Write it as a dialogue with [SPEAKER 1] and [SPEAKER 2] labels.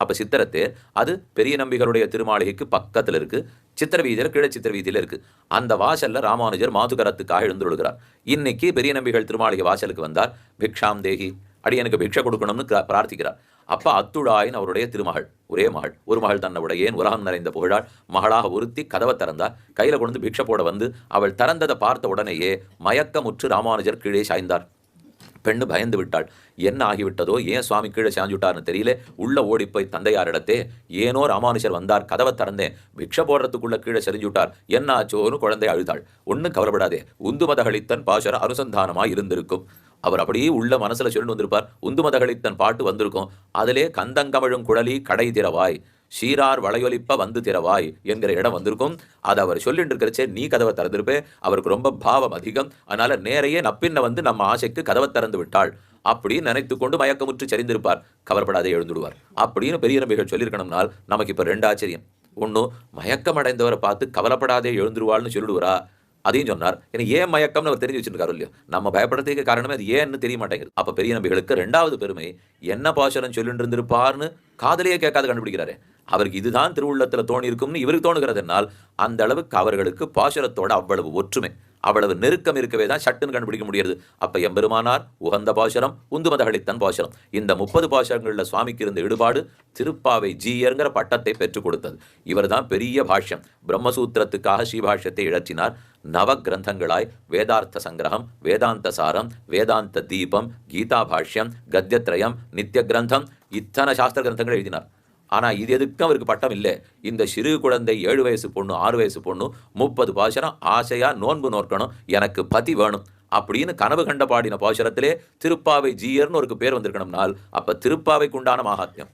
[SPEAKER 1] அப்ப சித்திரத்தேர் அது பெரிய நம்பிகளுடைய திருமாளிகைக்கு பக்கத்துல இருக்கு. சித்திர வீதியில கீழே சித்திர வீதியில இருக்கு. அந்த வாசல்ல ராமானுஜர் மாதுகரத்துக்காக எழுந்துள்ளார். இன்னைக்கு பெரிய நம்பிகள் திருமாளிகை வாசலுக்கு வந்தார். பிக்ஷாம் தேகி, அடியனுக்கு பிக்ஷை கொடுக்கணும்னு பிரார்த்திக்கிறார். அப்ப அத்துழாயின் அவருடைய திருமகள், ஒரே மகள், ஒரு மகள் தன்னுடையேன் உலகம் நிறைந்த புகழாள் மகளாக ஒருத்தி கதவை திறந்தார். கையில கொண்டு பிக்ஷை போட வந்து அவள் திறந்ததை பார்த்த உடனேயே மயக்கமுற்று ராமானுஜர் கீழே சாய்ந்தார். பெண்ணு பயந்து விட்டாள். என்ன ஆகிவிட்டதோ, ஏன் சுவாமி கீழே சாஞ்சுட்டார்னு தெரியல. உள்ள ஓடிப்போய் தந்தையாரிடத்தே, ஏனோ ராமானுஜர் வந்தார், கதவை திறந்தேன், பிக்ஷை போடுறதுக்குள்ள கீழே செறிஞ்சுட்டார், என்ன ஆச்சோன்னு குழந்தை அழுதாள். ஒன்னும் கவலைப்படாதே, உந்துமதகளித்தன் பாசர அனுசந்தானமாய் இருந்திருக்கும். அவர் அப்படியே உள்ள மனசுல சொல்லிட்டு வந்திருப்பார். உந்துமதகளித்தன் பாட்டு வந்திருக்கும். அதிலே கந்தங்கமழும் குழலி கடை திறவாய், ஷீரார் வளையொலிப்ப வந்து திறவாய் என்கிற இடம் வந்திருக்கும். அதை அவர் சொல்லிட்டு இருக்கிறச்சே நீ கதவை திறந்திருப்பே. அவருக்கு ரொம்ப பாவம் அதிகம். அதனால நேரையே நப்பின்ன வந்து நம்ம ஆசைக்கு கதவை திறந்து விட்டாள் அப்படின்னு நினைத்து கொண்டு மயக்கமுற்று சரிந்திருப்பார். கவலைப்படாதே, எழுந்துடுவார் அப்படின்னு பெரிய நம்பிகள் சொல்லியிருக்கணும்னால் நமக்கு இப்ப 2 ஆச்சரியம். ஒன்னும் மயக்கம் அடைந்தவரை பார்த்து கவலைப்படாதே எழுந்துருவாள்னு சொல்லிடுவாரா? அதையும் சொன்னார். ஏன்னா ஏன் மயக்கம்னு அவர் தெரிஞ்சு வச்சிருக்காரு இல்லையோ. நம்ம பயப்படுறதுக்கு காரணமே அது ஏன்னு தெரிய மாட்டேங்குது. அப்ப பெரிய நம்பிகளுக்கு 2வது பெருமை, என்ன பாசனம் சொல்லிட்டு இருந்திருப்பார்னு காதலியே கேட்காது கண்டுபிடிக்கிறாரு. அவருக்கு இதுதான் திருவுள்ளத்துல தோணி இருக்கும்னு இவருக்கு தோணுகிறது. என்னால் அந்த அளவுக்கு அவர்களுக்கு பாசுரத்தோட அவ்வளவு ஒற்றுமை, அவ்வளவு நெருக்கம் இருக்கவே தான் சட்டுன்னு கண்டுபிடிக்க முடியாது. அப்ப எம்பெருமானார் உகந்த பாசுரம், உந்துமதகளித்தன் பாசுரம், இந்த 30 பாசுரங்கள்ல சுவாமிக்கு இருந்த ஈடுபாடு திருப்பாவை ஜீயர்ங்கிற பட்டத்தை பெற்றுக் கொடுத்தது. இவர் தான் பெரிய பாஷ்யம், பிரம்மசூத்திரத்துக்காக ஸ்ரீபாஷ்யத்தை இழற்றினார். நவ கிரந்தங்களாய் வேதார்த்த சங்கிரகம், வேதாந்த சாரம், வேதாந்த தீபம், கீதா பாஷ்யம், கத்தியத்ரயம், நித்திய கிரந்தம், இத்தனை சாஸ்திர கிரந்தங்கள் எழுதினார். ஆனா இது எதுக்கும் அவருக்கு பட்டம் இல்லை. இந்த சிறு குழந்தை 7 வயசு பொண்ணு 6 வயசு பொண்ணு 30 பாசுரம் ஆசையா நோன்பு நோக்கணும், எனக்கு பதி வேணும் அப்படின்னு கனவு கண்ட பாடின பாசுரத்திலே திருப்பாவை ஜீயர்னு ஒரு பேர் வந்திருக்கணும்னால் அப்ப திருப்பாவைக்குண்டான மகாத்மியம்.